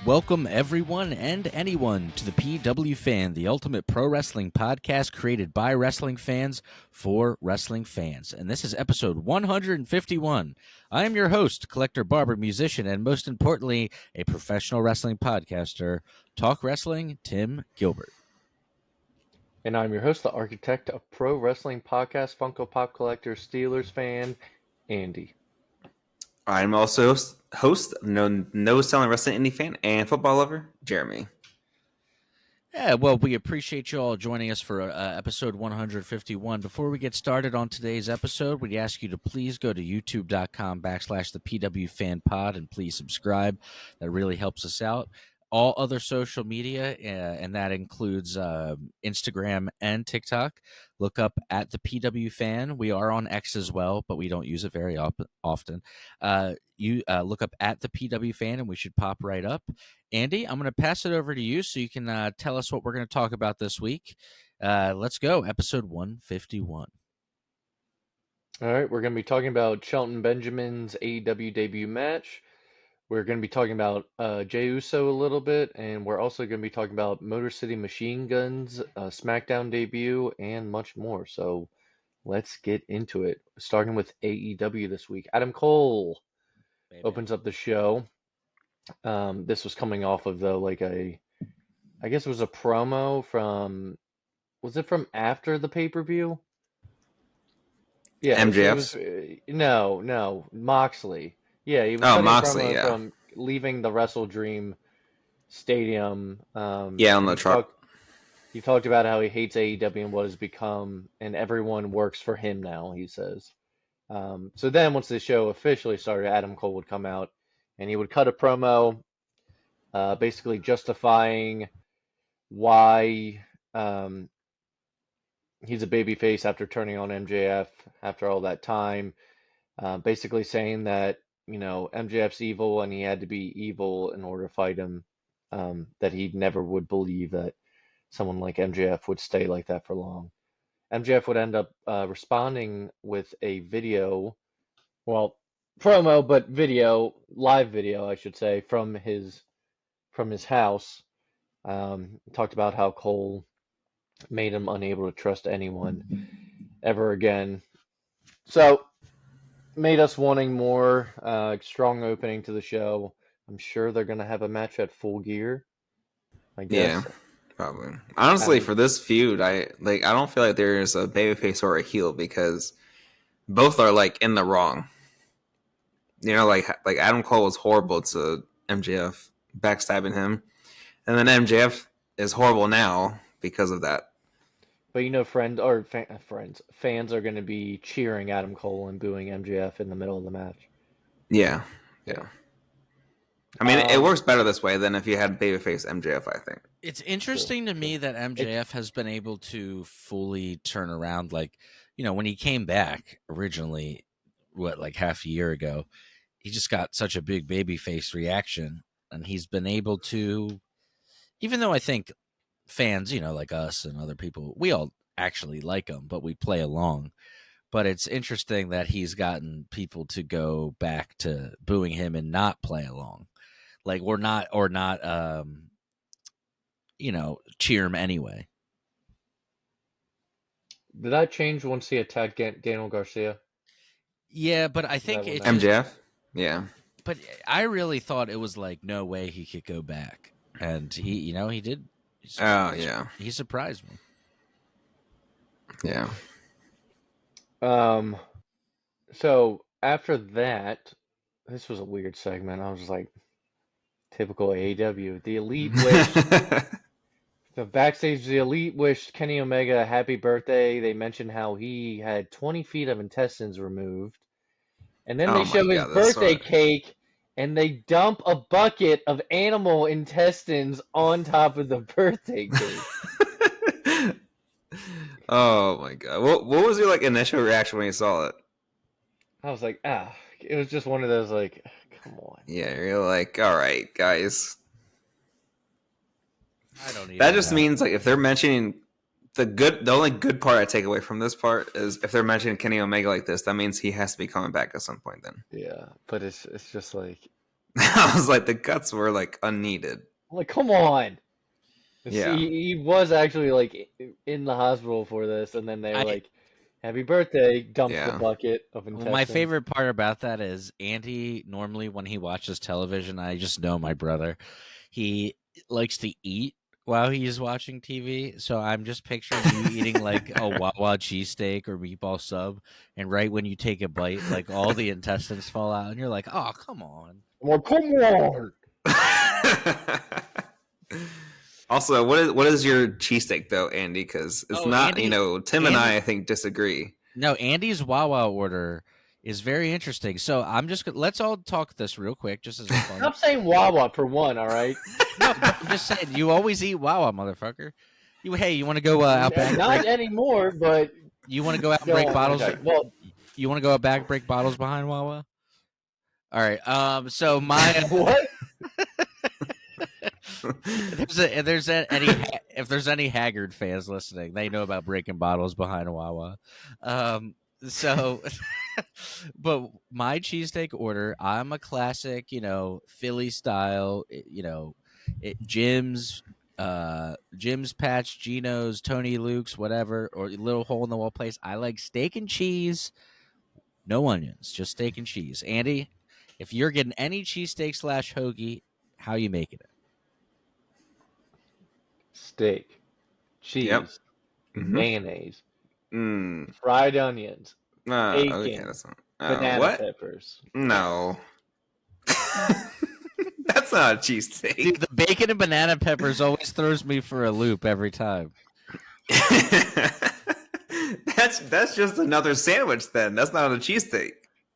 Welcome everyone and anyone to the PW Fan, the ultimate pro wrestling podcast created by wrestling fans for wrestling fans. And this is episode 151. I am your host, collector, barber, musician, and most importantly, a professional wrestling podcaster, Talk Wrestling, Tim Gilbert. And I'm your host, the architect of pro wrestling podcast, Funko Pop collector, Steelers fan, Andy. I'm also host, no selling wrestling indie fan, and football lover, Jeremy. Yeah, well, we appreciate you all joining us for episode 151. Before we get started on today's episode, we ask you to please go to youtube.com/the PW Fan Pod and please subscribe. That really helps us out. All other social media, and that includes Instagram and TikTok. Look up at the PW Fan. We are on X as well, but we don't use it very often. You look up at the PW Fan, and we should pop right up. Andy, I'm going to pass it over to you so you can tell us what we're going to talk about this week. Let's go. Episode 151. All right, we're going to be talking about Shelton Benjamin's AEW debut match. We're going to be talking about Jey Uso a little bit, and we're also going to be talking about Motor City Machine Guns, Smackdown debut, and much more. So let's get into it. Starting with AEW this week. Adam Cole opens up the show. This was coming off of, though, like I guess it was a promo from, was it from after the pay-per-view? Yeah, MJF? No, Moxley. Yeah, he was cutting Moxley, promo yeah. from leaving the Wrestle Dream Stadium. On the truck. He talked about how he hates AEW and what has become, and everyone works for him now, he says. So then once the show officially started, Adam Cole would come out, and he would cut a promo basically justifying why he's a babyface after turning on MJF after all that time. Basically saying that, MJF's evil and he had to be evil in order to fight him. That he never would believe that someone like MJF would stay like that for long. MJF would end up responding with a video, promo, but live video, I should say, from his house. Talked about how Cole made him unable to trust anyone ever again. So made us wanting more. Strong opening to the show. I'm sure they're gonna have a match at Full Gear, I guess. Yeah, probably. Honestly, for this feud, I don't feel like there's a babyface or a heel because both are like in the wrong. Like Adam Cole was horrible to MJF, backstabbing him, and then MJF is horrible now because of that. But fans are going to be cheering Adam Cole and booing MJF in the middle of the match. Yeah. I mean, it works better this way than if you had babyface MJF, I think. It's interesting to me that MJF has been able to fully turn around. Like, when he came back originally, half a year ago, he just got such a big babyface reaction, and he's been able to, even though I think fans, like us and other people, we all actually like him, but we play along. But it's interesting that he's gotten people to go back to booing him and not play along, or not, cheer him anyway. Did that change once he attacked Daniel Garcia? Yeah, but I think it's MJF. Yeah, but I really thought it was like no way he could go back, and he did. He surprised me. Yeah. So after that, this was a weird segment. I was just like, typical AEW. The Elite wished the backstage. The Elite wished Kenny Omega a happy birthday. They mentioned how he had 20 feet of intestines removed, and then they show his birthday cake. And they dump a bucket of animal intestines on top of the birthday cake. Oh my god! What was your initial reaction when you saw it? I was like, it was just one of those come on. Yeah, you're like, all right, guys. I don't even That just means if they're mentioning the only good part I take away from this part is if they're mentioning Kenny Omega like this, that means he has to be coming back at some point then. Yeah, but it's just I was like, the cuts were like unneeded. I'm like, come on. Yeah. He was actually like in the hospital for this, and then they were I like, "Happy birthday!" Dumps the Yeah. bucket of Well, intestines. my favorite part about that is Andy, normally when he watches television, I just know my brother. He likes to eat while he's watching TV. So I'm just picturing you eating like a Wawa cheesesteak or meatball sub. And right when you take a bite, like all the intestines fall out. And you're like, oh, come on. I'm like, come on. Also, what is your cheesesteak though, Andy? Because it's not, Andy, Tim and I think disagree. No, Andy's Wawa order is very interesting. So let's all talk this real quick, just as a fun. Stop saying Wawa for one, all right? No, I'm just saying you always eat Wawa, motherfucker. You want to go out back? Not anymore, but you want to go out and break bottles? Okay. Well, you want to go out back, break bottles behind Wawa? All right. So my what? If there's any Haggard fans listening, they know about breaking bottles behind a Wawa. But my cheesesteak order, I'm a classic, Philly style, Jim's Patch, Geno's, Tony Luke's, whatever, or little hole in the wall place. I like steak and cheese, no onions, just steak and cheese. Andy, if you're getting any cheesesteak / hoagie, how you making it? Steak, cheese, Yep. Mm-hmm. mayonnaise, fried onions, bacon, okay, that's not, banana peppers. No. That's not a cheesesteak. Dude, the bacon and banana peppers always throws me for a loop every time. That's just another sandwich then. That's not a cheesesteak.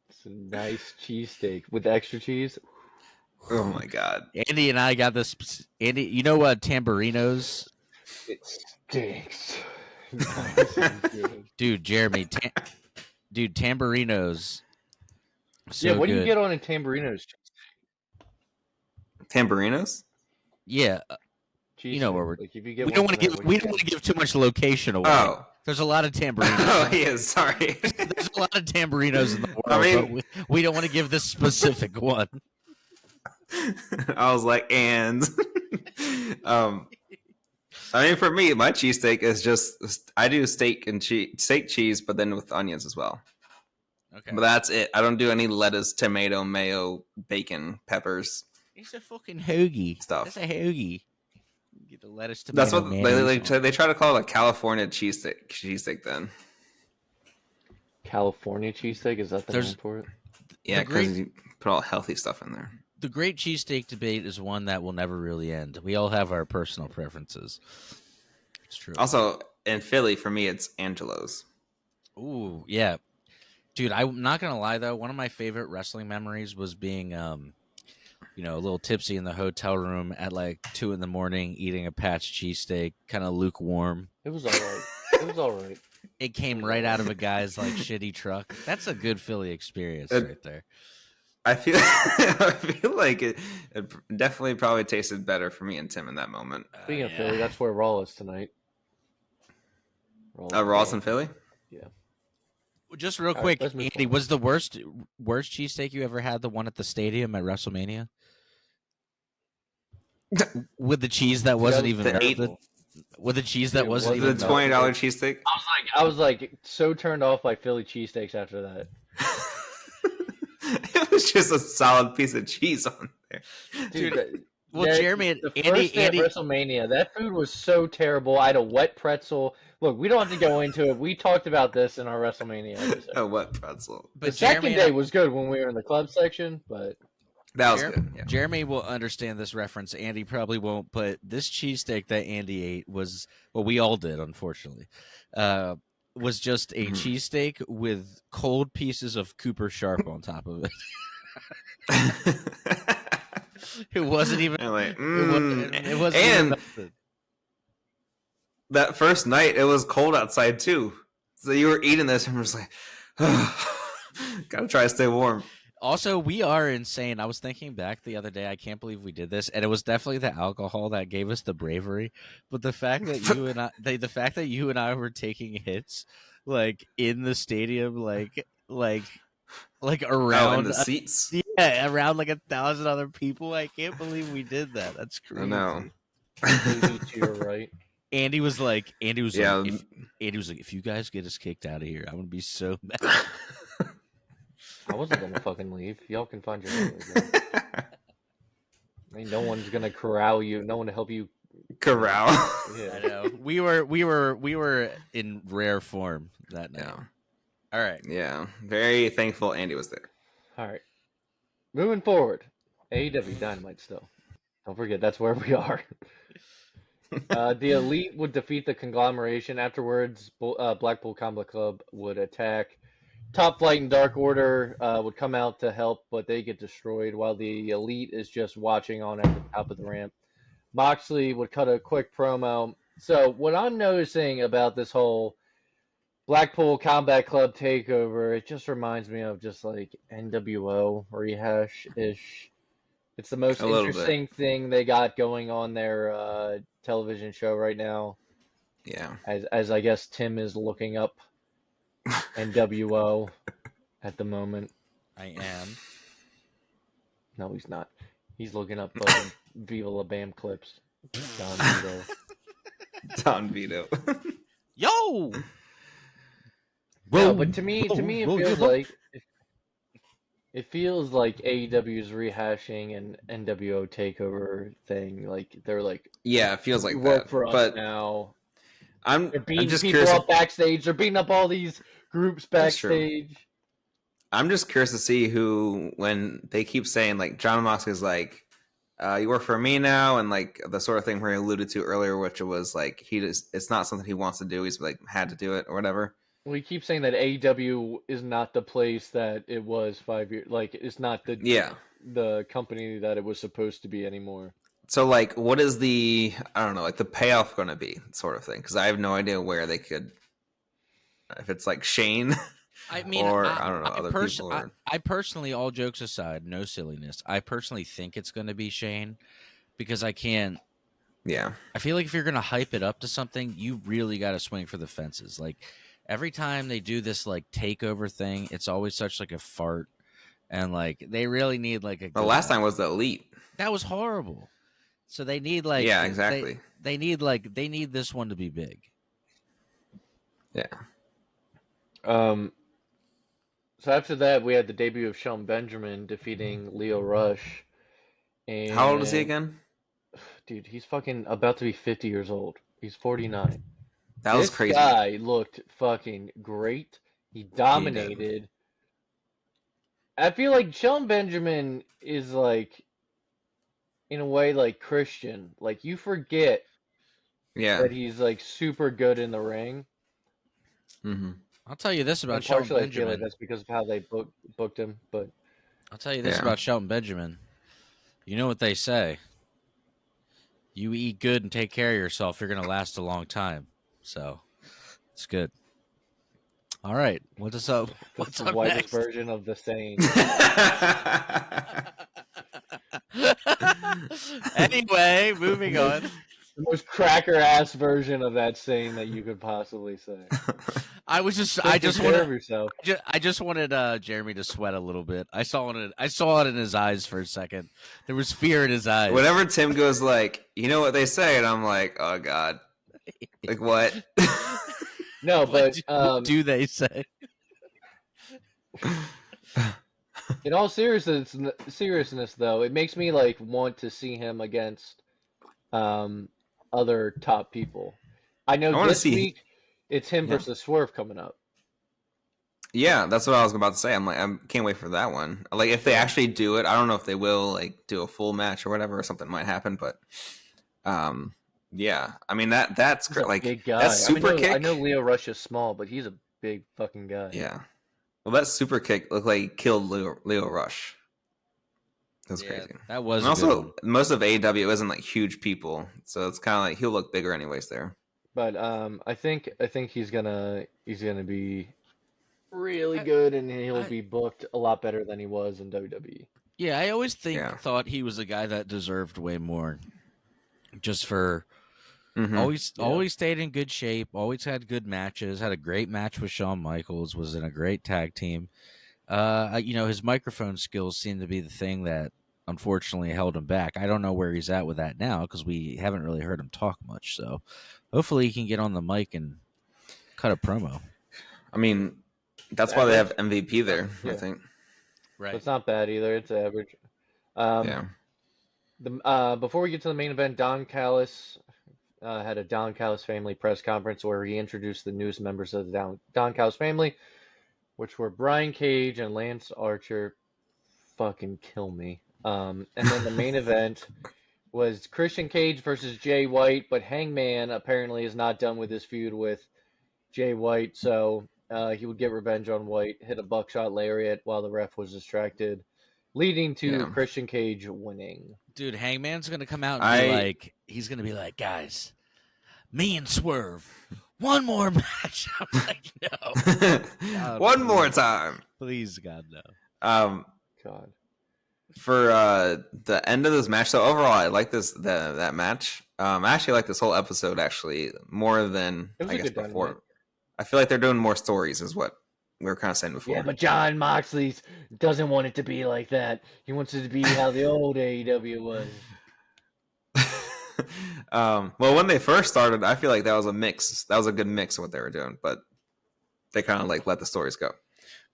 It's a nice cheesesteak with extra cheese. Oh my god. Andy and I got this. Andy, you know what Tamburinos? It stinks. Dude, Jeremy. Tamburinos. So yeah, what do good. you get on a Tamburinos cheesesteak? Tamburinos? Yeah, Cheesesteak. you know where we're. Like if you get We don't want to give too much location away. Oh. There's a lot of Tamburinos. Oh, yeah, sorry. There's a lot of Tamburinos in the world, but we don't want to give this specific one. I was like, and for me, my cheesesteak is just I do steak cheese, but then with onions as well. Okay, but that's it. I don't do any lettuce, tomato, mayo, bacon, peppers. It's a fucking hoagie stuff. It's a hoagie. You get the lettuce, tomato. That's what they try to call it a California cheesesteak. Then California cheesesteak, is that the name for it? Yeah, because you put all healthy stuff in there. The great cheesesteak debate is one that will never really end. We all have our personal preferences. It's true. Also, in Philly, for me, it's Angelo's. Ooh, yeah. Dude, I'm not going to lie, though. One of my favorite wrestling memories was being, a little tipsy in the hotel room at like 2 a.m, eating a Patch cheesesteak, kind of lukewarm. It was all right. It came right out of a guy's like shitty truck. That's a good Philly experience right there. I feel like it definitely probably tasted better for me and Tim in that moment. Speaking of Philly, that's where Raw is tonight. Raw's in Philly? Yeah. Just real quick, Andy, was the worst cheesesteak you ever had the one at the stadium at WrestleMania? With the cheese that wasn't even melted? With the cheese that wasn't even the $20 cheesesteak? I was like so turned off by Philly cheesesteaks after that. It was just a solid piece of cheese on there. Dude, Jeremy, the first day at WrestleMania, that food was so terrible. I had a wet pretzel. Look, we don't have to go into it. We talked about this in our WrestleMania episode. A wet pretzel. But the second day was good when we were in the club section, but that was good. Yeah. Jeremy will understand this reference. Andy probably won't, but this cheesesteak that Andy ate was, well, we all did, unfortunately, was just a cheesesteak with cold pieces of Cooper Sharp on top of it. It wasn't even. Like, it wasn't even melted. That first night, it was cold outside too. So you were eating this and was like, gotta try to stay warm. Also, we are insane. I was thinking back the other day. I can't believe we did this, and it was definitely the alcohol that gave us the bravery. But the fact that you and I were taking hits, like in the stadium, like around in the seats. Yeah, around like 1,000 other people. I can't believe we did that. That's crazy. I know. Maybe to your right. Andy was like, Yeah. if you guys get us kicked out of here, I'm gonna be so mad. I wasn't gonna fucking leave. Y'all can find your own way. Ain't no one's gonna corral you. No one to help you. Corral. I know. We were in rare form that night. Yeah. All right. Yeah. Very thankful Andy was there. All right. Moving forward, AEW Dynamite still. Don't forget, that's where we are. The Elite would defeat the conglomeration. Afterwards, Blackpool Combat Club would attack. Top Flight and Dark Order would come out to help, but they get destroyed while the Elite is just watching on at the top of the ramp. Moxley would cut a quick promo. So what I'm noticing about this whole Blackpool Combat Club takeover, it just reminds me of just like NWO rehash-ish. It's the most interesting thing they got going on their television show right now. Yeah. As I guess Tim is looking up NWO at the moment. I am. No, he's not. He's looking up Viva La Bam clips. Don Vito. Don Vito. Yo! No, but to me, it feels like AEW's rehashing an NWO takeover thing. Like they're like, yeah, it feels like work that. for us now. They're beating just people curious. up backstage. They're beating up all these groups backstage. I'm just curious to see who, when they keep saying like John Moxley's like, you work for me now, and like the sort of thing where he alluded to earlier, which was like it's not something he wants to do. He's like had to do it or whatever. We keep saying that AEW is not the place that it was 5 years. Like it's not the company that it was supposed to be anymore. So like, what is the like the payoff going to be, sort of thing? Because I have no idea where they could, if it's like Shane. I mean, or I don't know, other people. I personally, all jokes aside, no silliness, I personally think it's going to be Shane because I can't. Yeah. I feel like if you're going to hype it up to something, you really got to swing for the fences. Like every time they do this like takeover thing, it's always such like a fart, and like they really need like a. The last time was the Elite. That was horrible. So they need like exactly. They need this one to be big. Yeah. So after that, we had the debut of Shelton Benjamin defeating Leo Rush. And how old is he again? Dude, he's fucking about to be 50 years old. He's 49. That was crazy. This guy looked fucking great. He dominated. I feel like Shelton Benjamin is like, in a way, like Christian. Like you forget that he's like super good in the ring. Mm-hmm. I'll tell you this about Shelton Benjamin. I feel like that's because of how they booked him. But I'll tell you this about Shelton Benjamin. You know what they say. You eat good and take care of yourself, you're going to last a long time. So, it's good. All right. What's up? What's the whitest version of the saying. Anyway, moving on. The most cracker ass version of that saying that you could possibly say. I just wanted Jeremy to sweat a little bit. I saw it in his eyes for a second. There was fear in his eyes. Whenever Tim goes like, you know what they say, and I'm like, oh god, like what? No, but what do they say? In all seriousness, though, it makes me like want to see him against other top people. I know this week it's him versus Swerve coming up. Yeah, that's what I was about to say. I'm like, I can't wait for that one. Like, if they actually do it, I don't know if they will like do a full match or whatever, or something might happen. But, yeah, I mean that's great. Like big guy. That super kick. I know Leo Rush is small, but he's a big fucking guy. Yeah. Well, that super kick looked like he killed Leo Rush. That's crazy. That was. And also, most of AEW isn't like huge people, so it's kind of like he'll look bigger anyways there. But I think he's gonna be really good, and he'll be booked a lot better than he was in WWE. Yeah, I always thought he was a guy that deserved way more, just for always stayed in good shape, always had good matches, had a great match with Shawn Michaels, was in a great tag team. His microphone skills seem to be the thing that unfortunately held him back. I don't know where he's at with that now because we haven't really heard him talk much. So hopefully he can get on the mic and cut a promo. I mean, that's why they have MVP there, I think. Right. It's not bad either. It's average. Yeah. Before we get to the main event, Don Callis had a Don Callis family press conference where he introduced the newest members of the Don Callis family, which were Brian Cage and Lance Archer. Fucking kill me. And then the main event was Christian Cage versus Jay White, but Hangman apparently is not done with his feud with Jay White, so he would get revenge on White, hit a buckshot lariat while the ref was distracted, leading to Christian Cage winning. Dude, Hangman's going to come out and he's going to be like, guys, me and Swerve, one more match. I'm like, no. God, one more time. Please, God, no. God. For the end of this match, so overall, I like that match. I actually like this whole episode actually more than I guess before. Dynamite. I feel like they're doing more stories, is what we were kind of saying before. Yeah, but Jon Moxley doesn't want it to be like that. He wants it to be how the old AEW was. Well, when they first started, I feel like that was a mix. That was a good mix of what they were doing, but they kind of like let the stories go.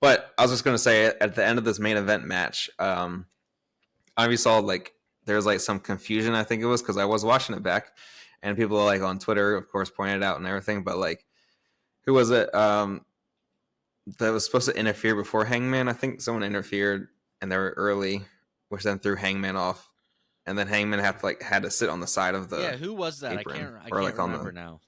But I was just gonna say at the end of this main event match, I saw like there's like some confusion. I think it was because I was watching it back, and people like on Twitter, of course, pointed it out and everything. But like, who was it that was supposed to interfere before Hangman? I think someone interfered, and they were early, which then threw Hangman off, and then Hangman had to sit on the side of the who was that? Apron, I can't remember now.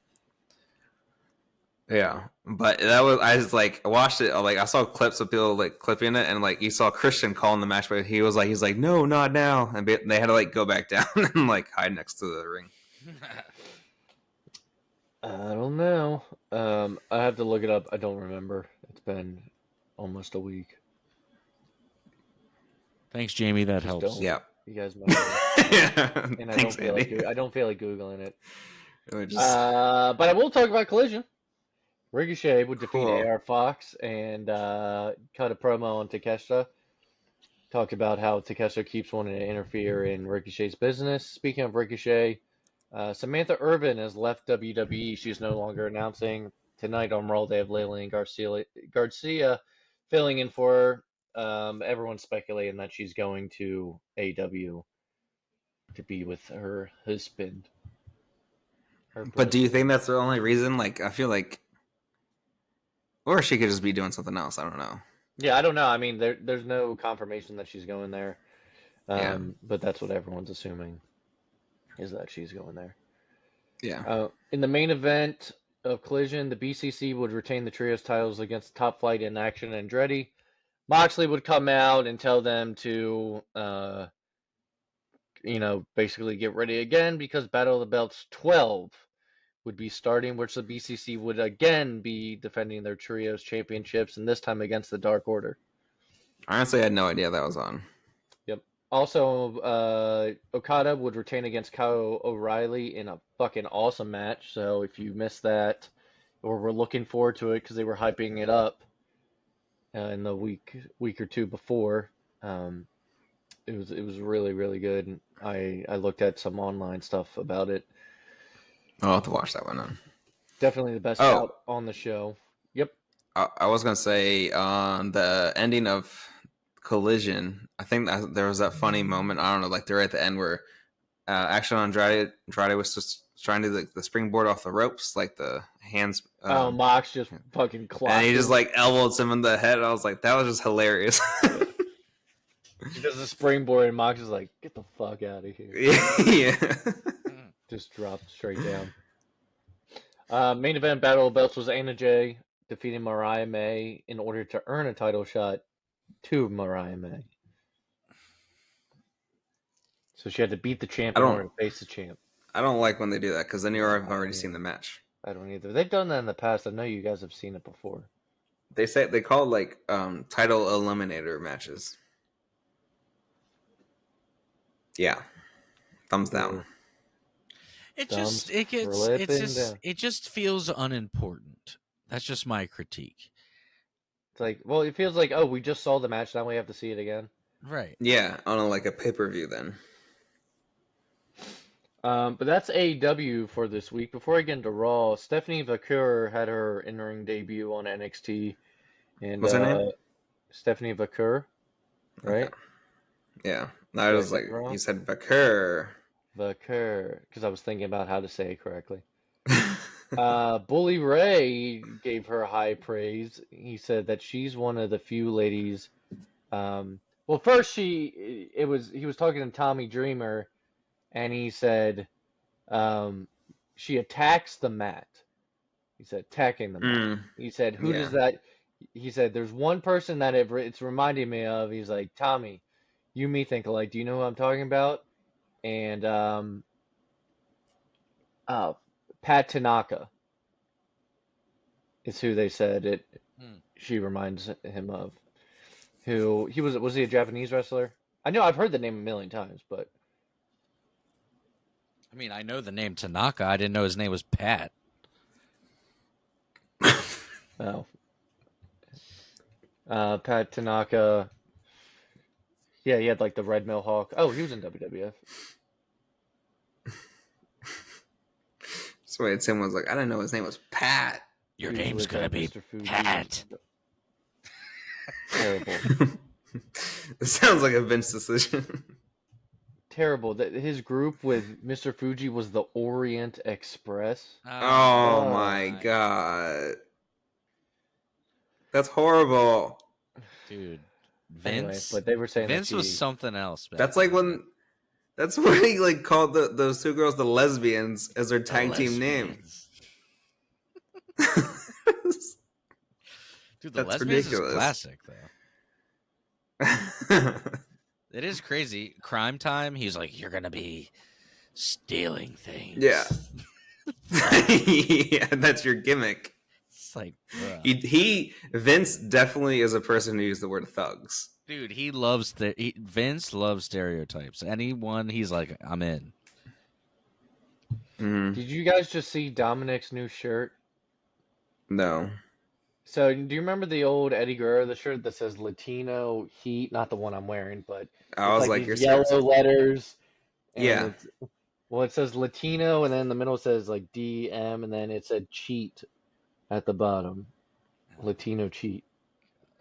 Yeah, but that was I watched it. Like I saw clips of people like clipping it, and like you saw Christian calling the match, but he's like, no, not now, and they had to like go back down and like hide next to the ring. I don't know. I have to look it up. I don't remember. It's been almost a week. Thanks, Jamie. That helps. Yeah, you guys might. And Thanks, I don't feel like googling it. Just... but I will talk about Collision. Ricochet would defeat AR Fox and cut a promo on Takeshita. Talked about how Takeshita keeps wanting to interfere in Ricochet's business. Speaking of Ricochet, Samantha Irvin has left WWE. She's no longer announcing. Tonight on Raw, they have Lillian Garcia filling in for her. Everyone's speculating that she's going to AEW to be with her husband. But do you think that's the only reason? Like, I feel like... Or she could just be doing something else. I don't know. Yeah, I don't know. I mean, there's no confirmation that she's going there. But that's what everyone's assuming, is that she's going there. Yeah. In the main event of Collision, the BCC would retain the trios titles against Top Flight in Action and Andretti. Moxley would come out and tell them to, basically get ready again because Battle of the Belts 12 would be starting, which the BCC would again be defending their trios championships, and this time against the Dark Order. Honestly, I had no idea that was on. Yep. Also, Okada would retain against Kyle O'Reilly in a fucking awesome match. So if you missed that, or were looking forward to it because they were hyping it up in the week or two before, it was really, really good. I looked at some online stuff about it. I'll have to watch that one then. Definitely the best out on the show. Yep. I was going to say on the ending of Collision, I think that there was that funny moment. I don't know, like they're at the end where actually Andrade was just trying to do the springboard off the ropes, like the hands. Mox just fucking clocked. And he just like elbowed him in the head. I was like, that was just hilarious. He does the springboard and Mox is like, get the fuck out of here. Yeah. Just dropped straight down. Main event Battle of Belts was Anna Jay defeating Mariah May in order to earn a title shot to Mariah May. So she had to beat the champ in order to face the champ. I don't like when they do that because then you've already seen the match. I don't either. They've done that in the past. I know you guys have seen it before. They call it like title eliminator matches. Yeah, thumbs down. It just feels unimportant. That's just my critique. It's like, well, it feels like, oh, we just saw the match, now we have to see it again. Right. Yeah, on like a pay-per-view then. But that's AEW for this week. Before I get into Raw, Stephanie Vaquer had her in-ring debut on NXT, and What's her name? Stephanie Vaquer, right? Okay. Yeah. I Did I was say like, it wrong? you said Vaquer. Vaquer, because I was thinking about how to say it correctly. Bully Ray gave her high praise. He said that she's one of the few ladies. Well, first he was talking to Tommy Dreamer, and he said, she attacks the mat. He said, attacking the mat. Mm, He said, who yeah. does that? He said, there's one person that it's reminding me of. He's like, Tommy, you and me think alike. Do you know who I'm talking about? And Pat Tanaka is who they said it. Hmm. She reminds him of. Who he was he a Japanese wrestler? I know I've heard the name a million times, but I mean, I know the name Tanaka. I didn't know his name was Pat. oh, Pat Tanaka. Yeah, he had like the Red Mohawk. Oh, he was in WWF. So wait, Tim was like, I didn't know his name was Pat. Your He was name's with, gonna be Mr. Fuji. Pat. Terrible. It sounds like a Vince decision. Terrible. That his group with Mr. Fuji was the Orient Express. Oh my god. That's horrible. Dude. Anyway, Vince. but they were saying that Vince was something else. That's like when he like called those two girls the lesbians as their tag team name. Dude, the That's lesbians ridiculous. is classic though. It is crazy. Crime Time, he's like, you're gonna be stealing things. Yeah. Yeah, that's your gimmick. It's like, bruh. He Vince definitely is a person who used the word thugs. Dude, Vince loves stereotypes. Anyone, he's like, I'm in. Mm, Did you guys just see Dominic's new shirt? no. So, do you remember the old Eddie Guerrero, the shirt that says Latino Heat? Not the one I'm wearing, but I it's was like like, you're these yellow serious? letters. And Yeah. well, it says Latino, and then in the middle it says like DM, and then it said cheat at the bottom. Latino cheat.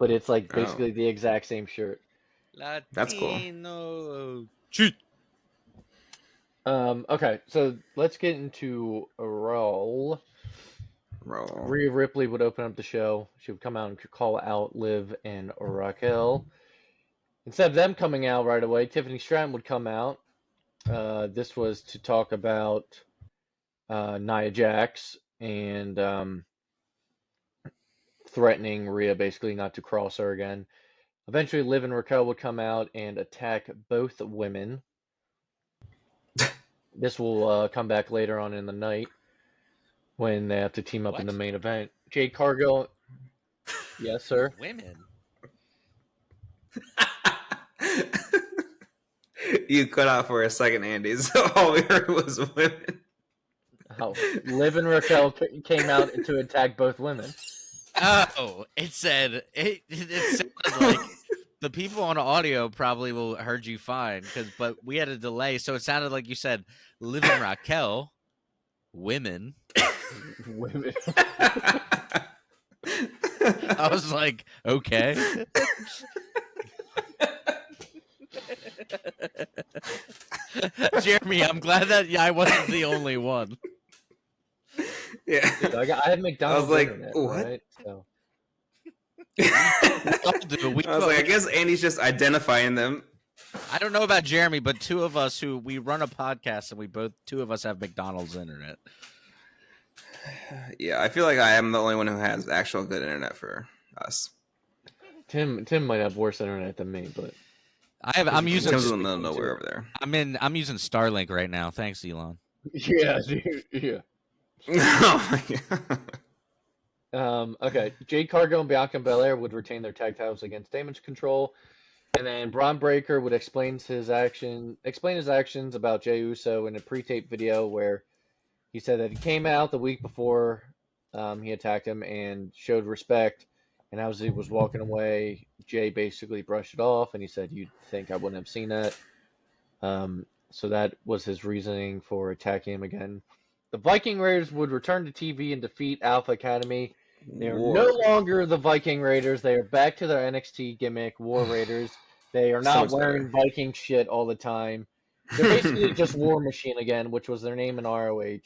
But it's like basically the exact same shirt. That's cool. Latino cheat. Okay, so let's get into a roll. Roll. Rhea Ripley would open up the show. She would come out and call out Liv and Raquel. Instead of them coming out right away, Tiffany Stratton would come out. This was to talk about Nia Jax and threatening Rhea basically not to cross her again. Eventually, Liv and Raquel would come out and attack both women. This will come back later on in the night when they have to team up in the main event. Jade Cargill. Yes, sir. Women. You cut out for a second, Andy, so all we heard was women. Oh, Liv and Raquel came out to attack both women. Oh, it sounded like the people on audio probably will heard you fine but we had a delay, so it sounded like you said Liv and Raquel, women. Women. I was like, okay. Jeremy, I'm glad that I wasn't the only one. Yeah. Dude, I have McDonald's I was like, internet, what? right? So. I was like, I guess Andy's just identifying them. I don't know about Jeremy, but two of us who we run a podcast and two of us have McDonald's internet. Yeah, I feel like I am the only one who has actual good internet for us. Tim might have worse internet than me, but I'm using Tim's in the middle of nowhere over there. I'm using Starlink right now. Thanks, Elon. yeah, dude, yeah. Oh my god. Okay, Jade Cargill and Bianca Belair would retain their tag titles against Damage Control, and then Braun Breaker would explain his actions about Jey Uso in a pre-tape video where he said that he came out the week before he attacked him and showed respect And as he was walking away, Jay basically brushed it off, and he said, "You'd think I wouldn't have seen that." So that was his reasoning for attacking him again. The Viking Raiders would return to TV and defeat Alpha Academy. They are no War. longer the Viking Raiders. They are back to their NXT gimmick, War Raiders. They are So not much wearing better. Viking shit all the time. They're basically just War Machine again, which was their name in ROH,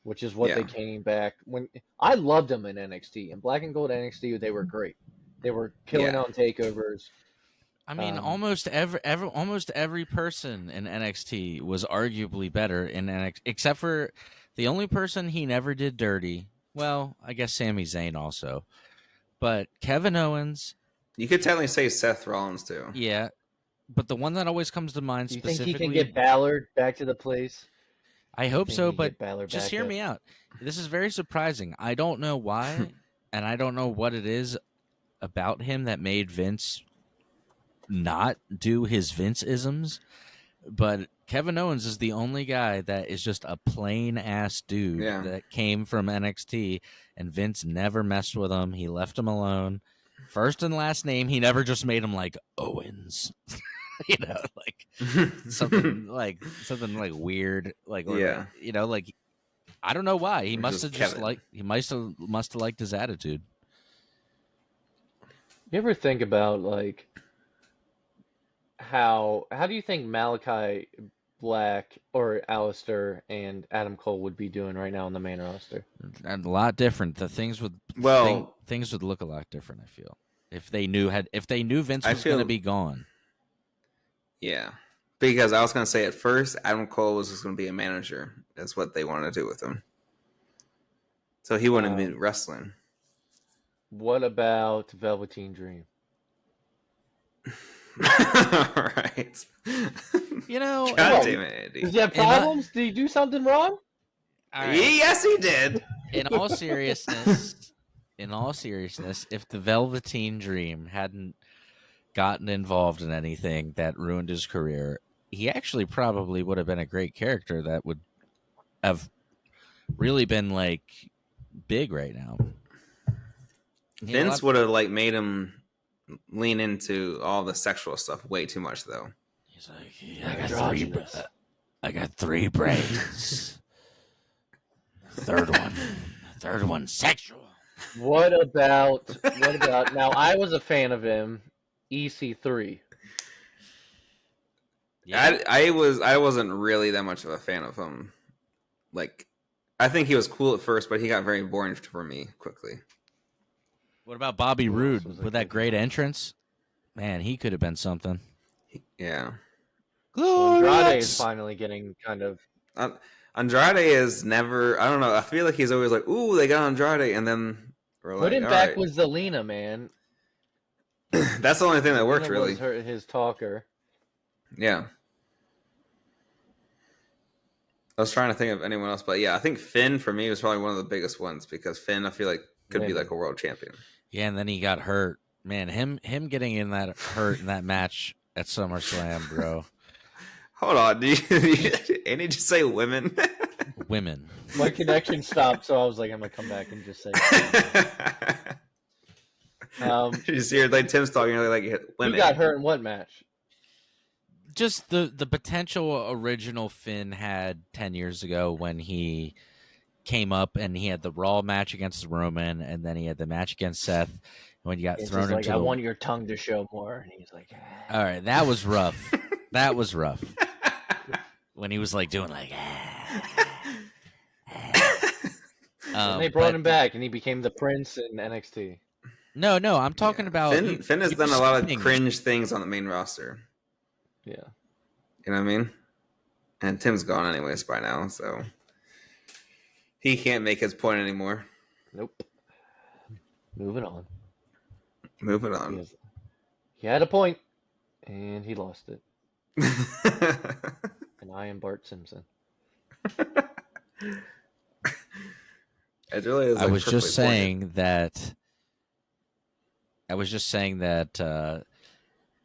which is what they Yeah. came back when. I loved them in NXT. In Black and Gold NXT, they were great. They were killing Yeah. on takeovers. I mean, Um, almost every person in NXT was arguably better in NXT, except for the only person he never did dirty. Well, I guess Sami Zayn also, but Kevin Owens, You could technically say Seth Rollins too. yeah. But the one that always comes to mind Do you think he can specifically, get Ballard back to the place? I You hope think so. he can But get Ballard just back hear up? me out. This is very surprising. I don't know why, and I don't know what it is about him that made Vince not do his Vince isms, but Kevin Owens is the only guy that is just a plain ass dude Yeah. that came from NXT, and Vince never messed with him. He left him alone. First and last name, he never just made him like Owens. Like something like weird, like, or Yeah. like I don't know why. He Or must just have just Kevin. must have liked his attitude. You ever think about like how do you think Malachi Black or Alistair and Adam Cole would be doing right now on the main roster? And a lot different. The things would Well, things would look a lot different. I feel if they knew Vince I was going to feel- be gone. yeah. Because I was going to say at first, Adam Cole was just going to be a manager. That's what they wanted to do with him. So he wouldn't be wrestling. What about Velveteen Dream? Right. God God damn it, Andy. Does he have And I- problems? Did he do something wrong? All right. Yes, he did. In all seriousness, if the Velveteen Dream hadn't gotten involved in anything that ruined his career, he actually probably would have been a great character that would have really been like big right now. Vince would have made him lean into all the sexual stuff way too much, though. He's like, I got three brains. Third one sexual. What about now? I was a fan of him. EC3. Yeah. I wasn't really that much of a fan of him. I think he was cool at first, but he got very boring for me quickly. What about Bobby Who else Roode was with I that great entrance? Man, he could have been something. Yeah. Andrade is finally getting kind of. Andrade is never. I don't know. I feel like he's always like, "Ooh, they got Andrade," and then we're like, Put him "All back right." with Zelina, man. That's the only thing that worked, Zelina really. was his talker. Yeah. I was trying to think of anyone else, but yeah, I think Finn for me was probably one of the biggest ones because Finn, I feel like, could be Yeah. like a world champion. Yeah, and then he got hurt. Man, him getting in that hurt in that match at SummerSlam, bro. Hold on, and he just say women. Women. My connection stopped, so I was like, I'm gonna come back and just say. You just hear Tim's talking like Who women. got hurt in what match? Just the potential original Finn had 10 years ago when he came up and he had the Raw match against Roman, and then he had the match against Seth. When he got It's thrown just like, into I the... want your tongue to show more, and he's like, All right, that was rough. That was rough. When he was doing and they brought him back, and he became the Prince in NXT. No, I'm talking about Finn has done a lot of cringe things on the main roster. Yeah. You know what I mean? And Tim's gone anyways by now, so he can't make his point anymore. Nope. Moving on. Moving on. He had a point, and he lost it. And I am Bart Simpson. It really is. I was just saying that. I was just saying that.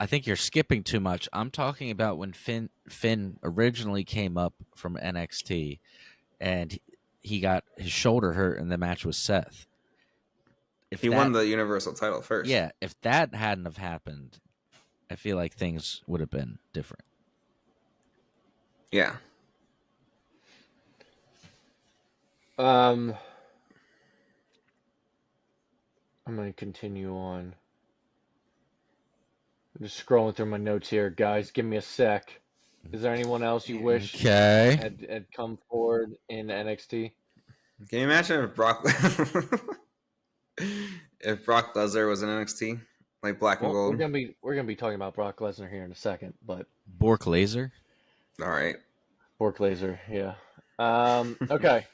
I think you're skipping too much. I'm talking about when Finn originally came up from NXT, and he got his shoulder hurt in the match with Seth. he won the Universal title first. Yeah, if that hadn't have happened, I feel like things would have been different. Yeah. I'm going to continue on. I'm just scrolling through my notes here, guys. Give me a sec. Is there anyone else you wish had come forward in NXT? Can you imagine if Brock Lesnar was in NXT, like black and gold? We're gonna be talking about Brock Lesnar here in a second, but Bork Laser. All right. Bork Laser, yeah. Okay.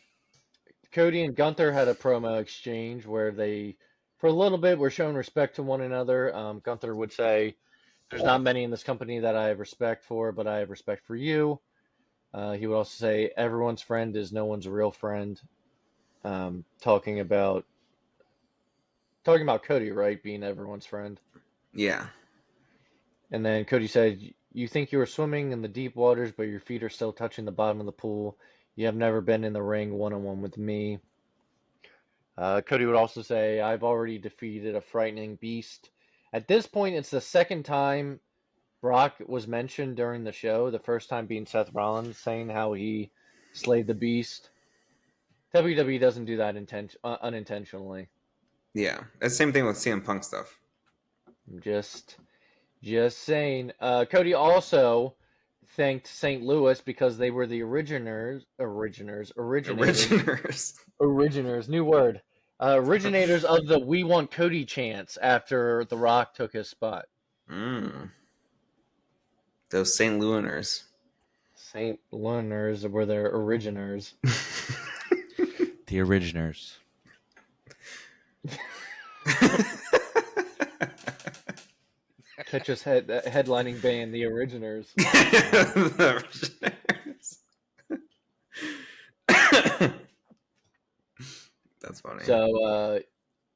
Cody and Gunther had a promo exchange where they, for a little bit, were showing respect to one another. Gunther would say, "There's not many in this company that I have respect for, but I have respect for you." He would also say, "Everyone's friend is no one's real friend." Talking about Cody, right, being everyone's friend. Yeah. And then Cody said, "You think you are swimming in the deep waters, but your feet are still touching the bottom of the pool. You have never been in the ring one-on-one with me." Cody would also say, "I've already defeated a frightening beast." At this point, it's the second time Brock was mentioned during the show, the first time being Seth Rollins saying how he slayed the beast. WWE doesn't do that unintentionally. Yeah. It's the same thing with CM Punk stuff. Just saying. Cody also thanked St. Louis because they were the originators. New word. Originators of the "We Want Cody" chants after The Rock took his spot. Those St. Louisers. St. Louisers were their originators. The originators. Catch us headlining band, The Originators. The Originators. That's funny. So,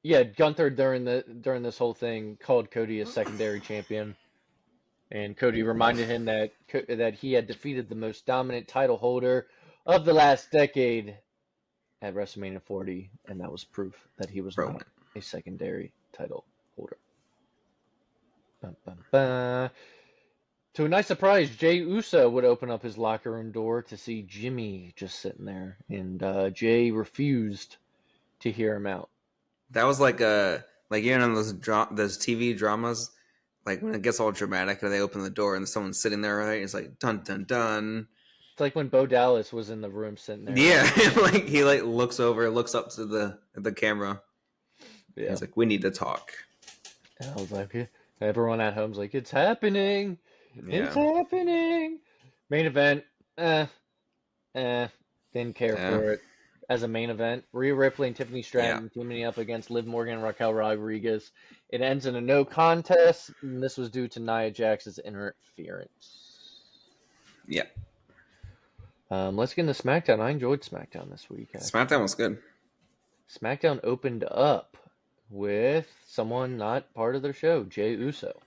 yeah, Gunther during this whole thing called Cody a secondary champion, and Cody reminded him that he had defeated the most dominant title holder of the last decade at WrestleMania 40, and that was proof that he was not a secondary title holder. Bum, bum, bum. To a nice surprise, Jey Uso would open up his locker room door to see Jimmy just sitting there, and Jey refused to hear him out. That was like those TV dramas, like when it gets all dramatic and they open the door and someone's sitting there, right? It's like dun dun dun. It's like when Bo Dallas was in the room sitting there. Yeah, like he looks up to the camera. Yeah, he's like, "We need to talk." And I was like, everyone at home's like, "It's happening, it's happening." Main event, didn't care for it as a main event. Rhea Ripley and Tiffany Stratton teaming up against Liv Morgan and Raquel Rodriguez. It ends in a no contest, and this was due to Nia Jax's interference. Yeah. Let's get into SmackDown. I enjoyed SmackDown this week. SmackDown was good. SmackDown opened up with someone not part of their show, Jey Uso.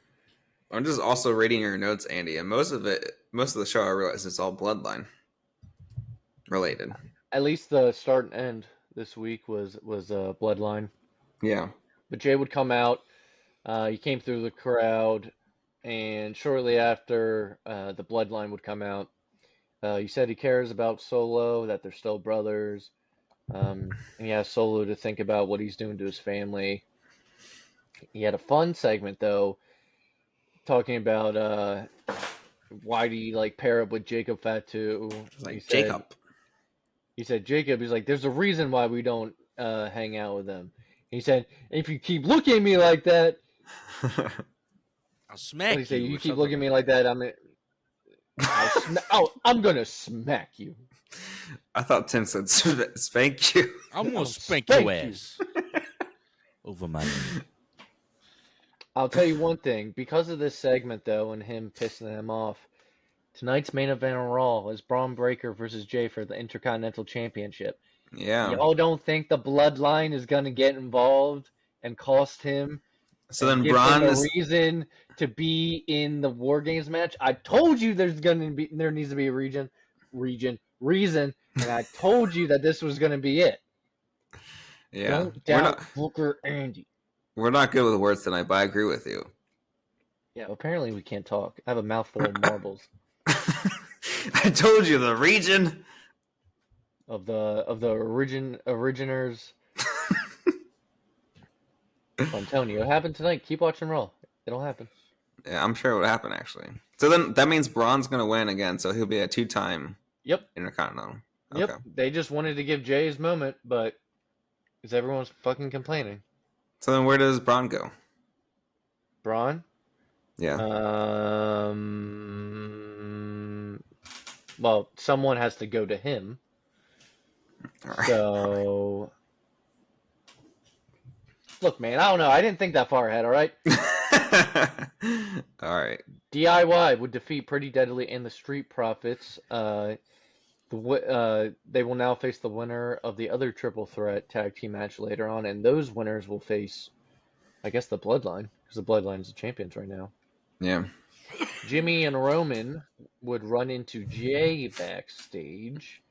I'm just also reading your notes, Andy, and most of the show I realized it's all Bloodline related. At least the start and end this week was Bloodline. Yeah. But Jey would come out. He came through the crowd, and shortly after, the Bloodline would come out. He said he cares about Solo, that they're still brothers. And he asked Solo to think about what he's doing to his family. He had a fun segment, though, talking about why do you pair up with Jacob Fatu. Jacob. He said, Jacob, he's like, there's a reason why we don't hang out with them. He said, if you keep looking at me like that, I'll smack you. Said, you keep looking at me like that, I'm gonna smack you. I thought Tim said spank you. I'm gonna spank your ass over my knee. I'll tell you one thing. Because of this segment, though, and him pissing him off, tonight's main event on Raw is Braun Breaker versus Jey for the Intercontinental Championship. Yeah. Y'all don't think the Bloodline is gonna get involved and cost him? So then Braun is a reason to be in the War Games match. I told you there needs to be a reason, and I told you that this was going to be it. Yeah. Don't doubt Booker Andy. We're not good with words tonight, but I agree with you. Yeah, apparently we can't talk. I have a mouthful of marbles. I told you the region of the originers. I'm telling you, it happened tonight. Keep watching Raw. It'll happen. Yeah, I'm sure it would happen actually. So then that means Braun's gonna win again, so he'll be a 2-time Intercontinental. Okay. Yep. They just wanted to give Jay his moment, but because everyone's fucking complaining. So then where does Braun go? Braun? Yeah. Well, someone has to go to him. Right. So look, man, I don't know. I didn't think that far ahead, all right? All right. DIY would defeat Pretty Deadly and the Street Profits. They will now face the winner of the other triple threat tag team match later on, and those winners will face, I guess, the Bloodline, because the Bloodline is the champions right now. Yeah. Jimmy and Roman would run into Jay backstage.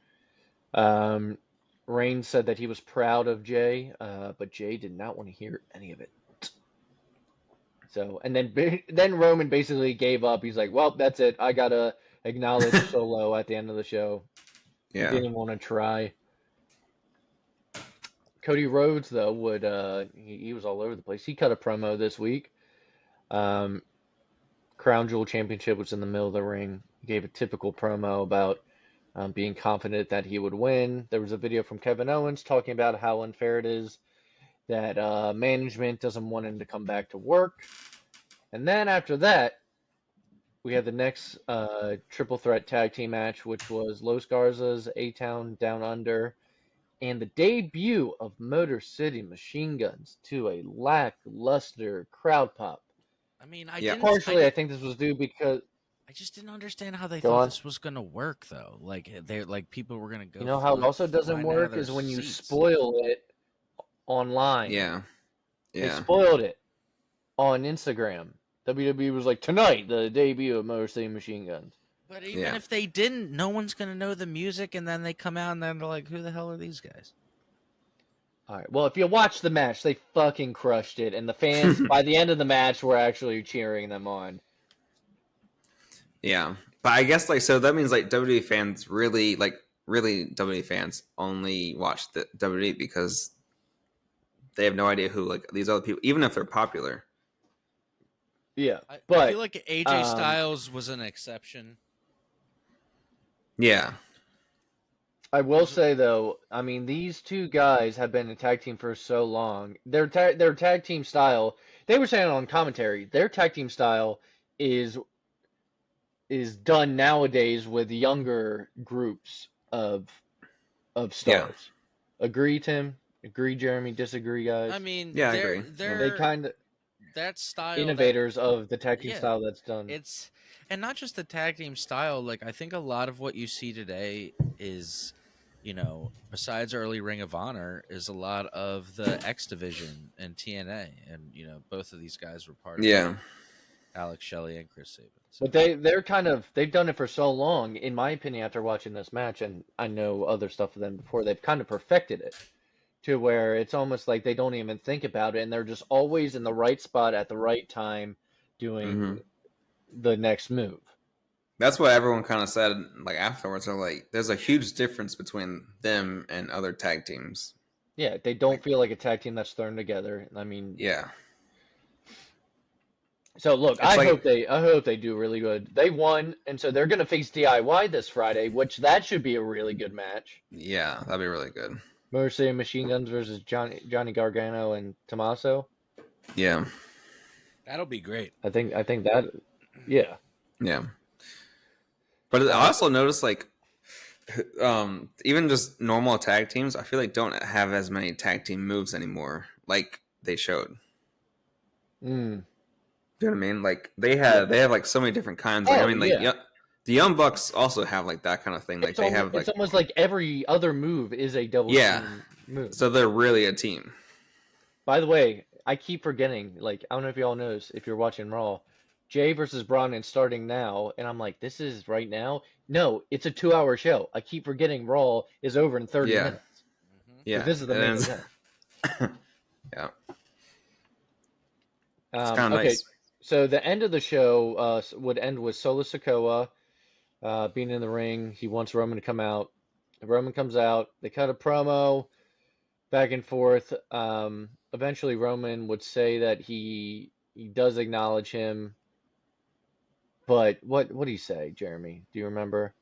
Reigns said that he was proud of Jay, but Jay did not want to hear any of it. So, and then Roman basically gave up. He's like, "Well, that's it. I gotta acknowledge Solo at the end of the show." Yeah. He didn't want to try. Cody Rhodes, though, would he was all over the place. He cut a promo this week. Crown Jewel Championship was in the middle of the ring. He gave a typical promo about being confident that he would win. There was a video from Kevin Owens talking about how unfair it is that management doesn't want him to come back to work. And then after that, we had the next triple threat tag team match, which was Los Garza's A-Town Down Under, and the debut of Motor City Machine Guns to a lackluster crowd pop. I mean, I think this was due because I just didn't understand how they thought this was gonna work, though. Like people were gonna go. You know how it also doesn't work is when you spoil it online. Yeah. They spoiled it on Instagram. WWE was like, tonight, the debut of Motor City Machine Guns. But even if they didn't, no one's going to know the music, and then they come out and then they're like, who the hell are these guys? All right, well, if you watch the match, they fucking crushed it, and the fans, by the end of the match, were actually cheering them on. Yeah, but I guess, so that means, WWE fans really WWE fans only watch the WWE because they have no idea who, these other people, even if they're popular. Yeah, but I feel like AJ Styles was an exception. Yeah. I will say, though, I mean, these two guys have been a tag team for so long. Their tag team style, they were saying on commentary, their tag team style is done nowadays with younger groups of stars. Yeah. Agree, Tim? Agree, Jeremy? Disagree, guys? I mean, I agree. They kind of... That style, innovators of the tag team style that's done. And not just the tag team style. I think a lot of what you see today is, besides early Ring of Honor, is a lot of the X Division and TNA, and both of these guys were part of Alex Shelley and Chris Sabin. So. But they've done it for so long, in my opinion. After watching this match, and I know other stuff of them before, they've kind of perfected it. To where it's almost like they don't even think about it, and they're just always in the right spot at the right time doing the next move. That's what everyone kind of said afterwards. They're like, there's a huge difference between them and other tag teams. Yeah, they don't feel like a tag team that's thrown together. I mean, yeah. So look, I hope they do really good. They won, and so they're gonna face DIY this Friday, which that should be a really good match. Yeah, that'd be really good. Motor City Machine Guns versus Johnny Gargano and Tommaso. Yeah, that'll be great. I think that, yeah. But I also noticed even just normal tag teams, I feel like don't have as many tag team moves anymore, like they showed. Do you know what I mean? They have so many different kinds. The Young Bucks also have that kind of thing. It's almost like every other move is a double team move. So they're really a team. By the way, I keep forgetting. I don't know if y'all knows if you're watching Raw, Jay versus Braun is starting now, and I'm like, this is right now. No, it's a 2-hour show. I keep forgetting Raw is over in 30 minutes. Yeah, this is the main event. Yeah. It's kind of Okay, nice. so the end of the show would end with Solo Sikoa being in the ring. He wants Roman to come out. Roman comes out. They cut a promo back and forth. Eventually, Roman would say that he does acknowledge him, but what do you say, Jeremy? Do you remember?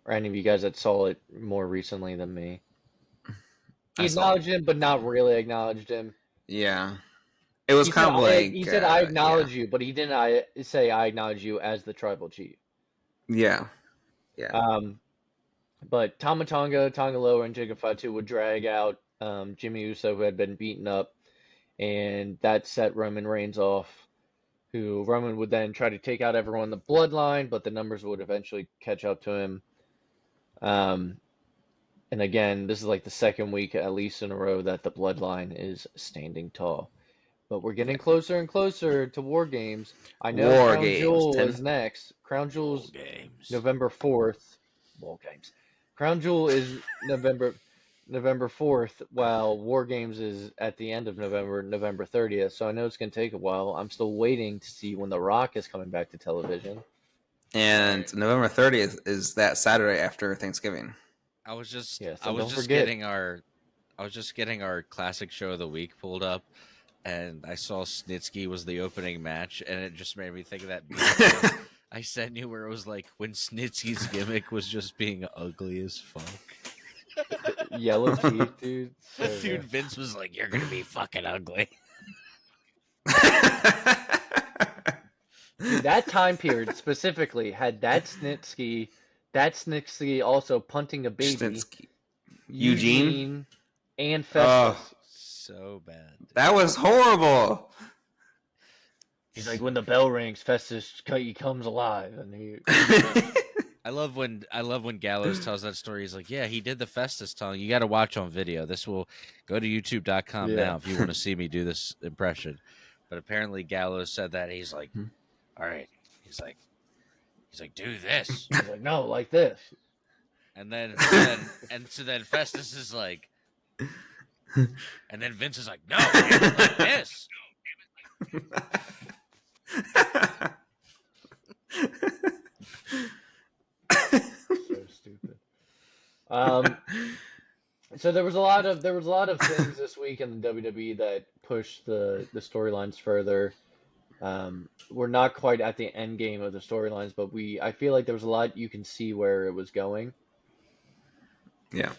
Or any of you guys that saw it more recently than me? He I saw it. acknowledged him, but not really acknowledged him. Yeah. It was He said, kind of like, he said, I yeah. acknowledge you, but he didn't say, I acknowledge you as the tribal chief. Yeah. Yeah. Um, but Tama Tonga, Tonga Loa, and Jacob Fatu would drag out Jimmy Uso, who had been beaten up, and that set Roman Reigns off, who Roman would then try to take out everyone in the bloodline, but the numbers would eventually catch up to him. And again, this is like the second week, at least in a row, that the bloodline is standing tall. But we're getting Yeah. closer and closer to War Games. I know War Crown Games, Jewel Tim. is next. Crown War Jewel's games. November 4th. War Games. Crown Jewel is November 4th, while War Games is at the end of November, November 30th. So I know it's going to take a while. I'm still waiting to see when The Rock is coming back to television. And November 30th is that Saturday after Thanksgiving. I was just Yes, I and was don't just forget. getting our classic show of the week pulled up, and I saw Snitsky was the opening match, and it just made me think of that meme I sent you where it was like when Snitsky's gimmick was just being ugly as fuck. Yellow teeth, dude. So Dude, good. Vince was like, "You're gonna be fucking ugly." Dude, that time period specifically had that Snitsky also punting a baby, Snitsky. Eugene? and Festus. So bad. Dude. That was horrible. He's like, when the bell rings, Festus he comes alive, and he. I love when Gallows tells that story. He's like, "Yeah, he did the Festus tongue. You got to watch on video. This will go to YouTube.com Yeah. now if you want to see me do this impression." But apparently, Gallows said that. He's like, "All right." He's like, "Do this." He's like, no, like this. And then Festus is like, and then Vince is like, "No, like this." So stupid. So there was a lot of things this week in the WWE that pushed the storylines further. We're not quite at the end game of the storylines, but I feel like there was a lot you can see where it was going. Yeah.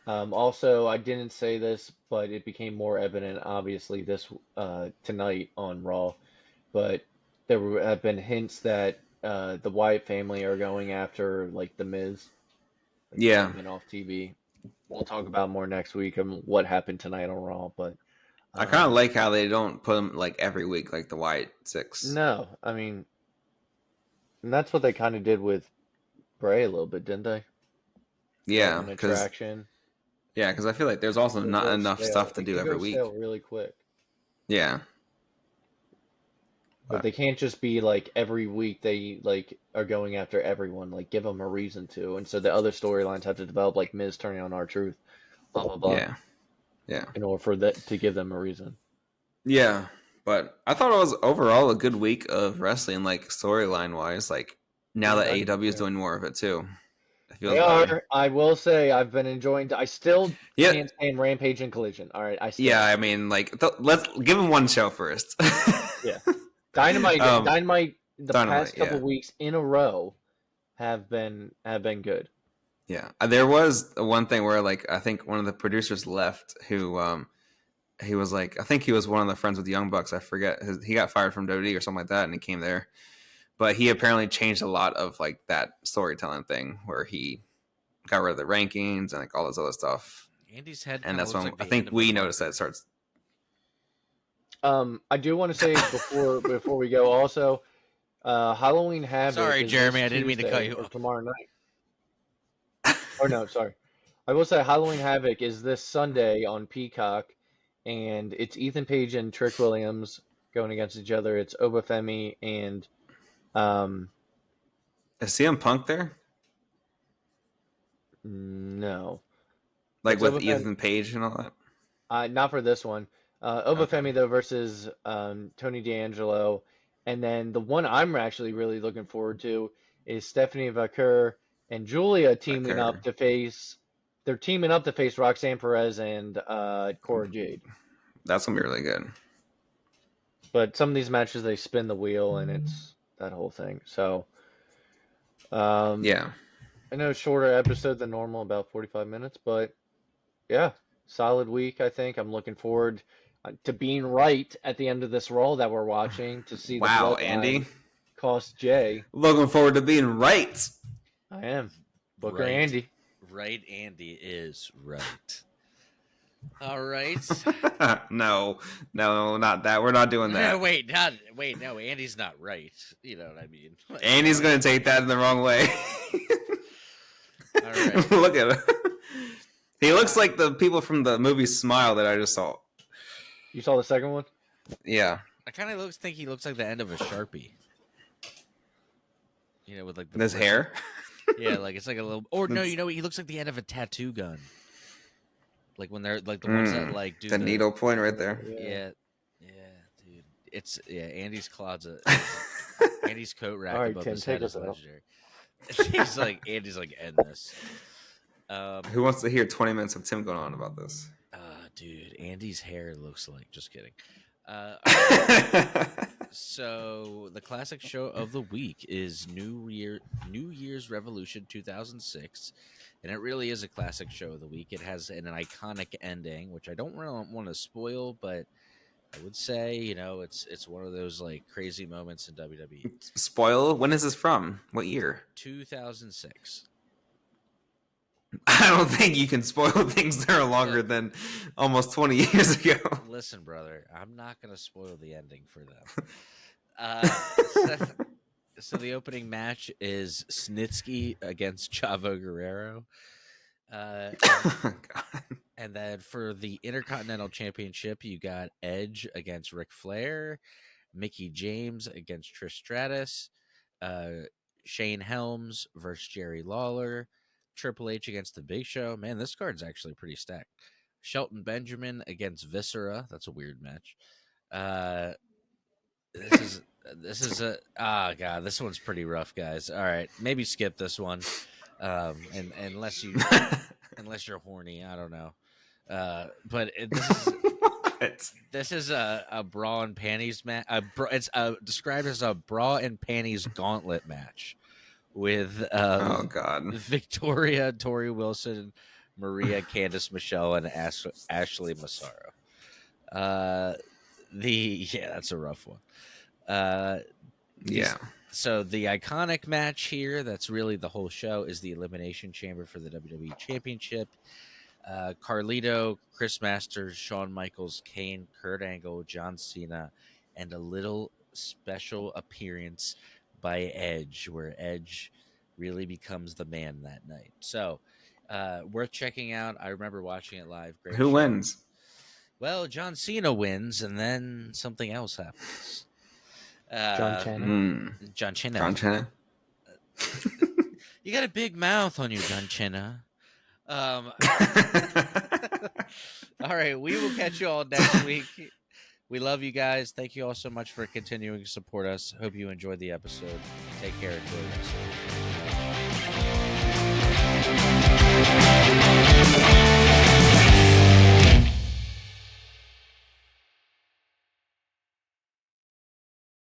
Also, I didn't say this, but it became more evident, obviously, this tonight on Raw. But there have been hints that the Wyatt family are going after like the Miz. Like, Yeah. taking it off TV. We'll talk about more next week and what happened tonight on Raw. But I kind of like how they don't put them like every week, like the White Six. no, I mean, and that's what they kind of did with Bray a little bit, didn't they? Yeah, An because attraction. I feel like there's also It not goes enough stale. stuff to It do can every go week. stale really quick. Yeah. But they can't just be like every week they like are going after everyone. Like give them a reason to, and so the other storylines have to develop, like Miz turning on R-Truth, blah blah blah. Yeah. Yeah. In order for that to give them a reason. Yeah. But I thought it was overall a good week of wrestling, like storyline wise. Like now that AEW is doing more of it too. It feels They better. are. I will say I've been enjoying. I still Yeah. can't stand Rampage and Collision. All right, I still. Yeah, I mean, like let's give him one show first. Yeah. Dynamite. The Dynamite, past couple yeah. weeks in a row have been good. Yeah, there was one thing where like I think one of the producers left who he was like I think he was one of the friends with the Young Bucks. I forget he got fired from WWE or something like that, and he came there. But he apparently changed a lot of like that storytelling thing where he got rid of the rankings and like all this other stuff. Andy's head, And that's looks when like I the think end of we a noticed that bunker. it starts. I do want to say before we go also, Halloween Havoc. Sorry, is Jeremy, this I didn't mean to cut Tuesday you or off. tomorrow night. Or no, sorry. I will say Halloween Havoc is this Sunday on Peacock, and it's Ethan Page and Trick Williams going against each other. It's Obafemi and Is CM Punk there? no. Like It's with Obafemi. Ethan Page and all that? Not for this one. Okay. Obafemi though versus Tony D'Angelo, and then the one I'm actually really looking forward to is Stephanie Vaquer and Julia teaming up Becker. to face. They're teaming up to face Roxanne Perez and Cora Jade. That's gonna be really good. But some of these matches they spin the wheel and it's that whole thing. So Yeah. I know shorter episode than normal, about 45 minutes, but yeah, solid week, I think. I'm looking forward to being right at the end of this Raw that we're watching to see the Wow, Bloodline Andy. cost Jay. Looking forward to being right. I am. Booker Right. Andy. Right, Andy is right. All right. No, not that. We're not doing that. No, Andy's not right. You know what I mean? Like, Andy's gonna take that in the wrong way. all right. Look at him. He looks like the people from the movie Smile that I just saw. You saw the second one? Yeah. I kind of think he looks like the end of a Sharpie. You know, with like His hair. Yeah, like it's like a little. Or no, you know, he looks like the end of a tattoo gun. Like when they're like the ones that like do the needle point right there. Yeah, dude. It's Andy's closet. Andy's coat rack All right, above Tim, his head take is us out. legendary. Andy's like end this. Who wants to hear 20 minutes of Tim going on about this? Dude, Andy's hair looks like. Just kidding. So the classic show of the week is New Year's Revolution 2006, and it really is a classic show of the week. It has an iconic ending, which I don't really want to spoil, but I would say, you know, it's one of those like crazy moments in WWE. Spoil? When is this from? What year? 2006. I don't think you can spoil things that are longer than almost 20 years ago. Listen, brother, I'm not going to spoil the ending for them. So the opening match is Snitsky against Chavo Guerrero. And then for the Intercontinental Championship, you got Edge against Ric Flair, Mickey James against Trish Stratus, Shane Helms versus Jerry Lawler, Triple H against The Big Show. Man, this card's actually pretty stacked. Shelton Benjamin against Viscera. That's a weird match. This is this one's pretty rough, guys. All right, maybe skip this one. And unless you're horny, I don't know. But this is a bra and panties match. It's described as a bra and panties gauntlet match with oh god, Victoria, Tori Wilson, Maria, Candice Michelle, and Ashley Massaro. That's a rough one. Yeah. So the iconic match here, that's really the whole show, is the Elimination Chamber for the WWE Championship. Carlito, Chris Masters, Shawn Michaels, Kane, Kurt Angle, John Cena, and a little special appearance by Edge, where Edge really becomes the man that night. So worth checking out. I remember watching it live. Great Who show. wins? Well, John Cena wins, and then something else happens. John Cena. John Cena. John Cena. You got a big mouth on you, John Cena. All right, we will catch you all next week. We love you guys. Thank you all so much for continuing to support us. Hope you enjoyed the episode. Take care. Enjoy the rest of the week.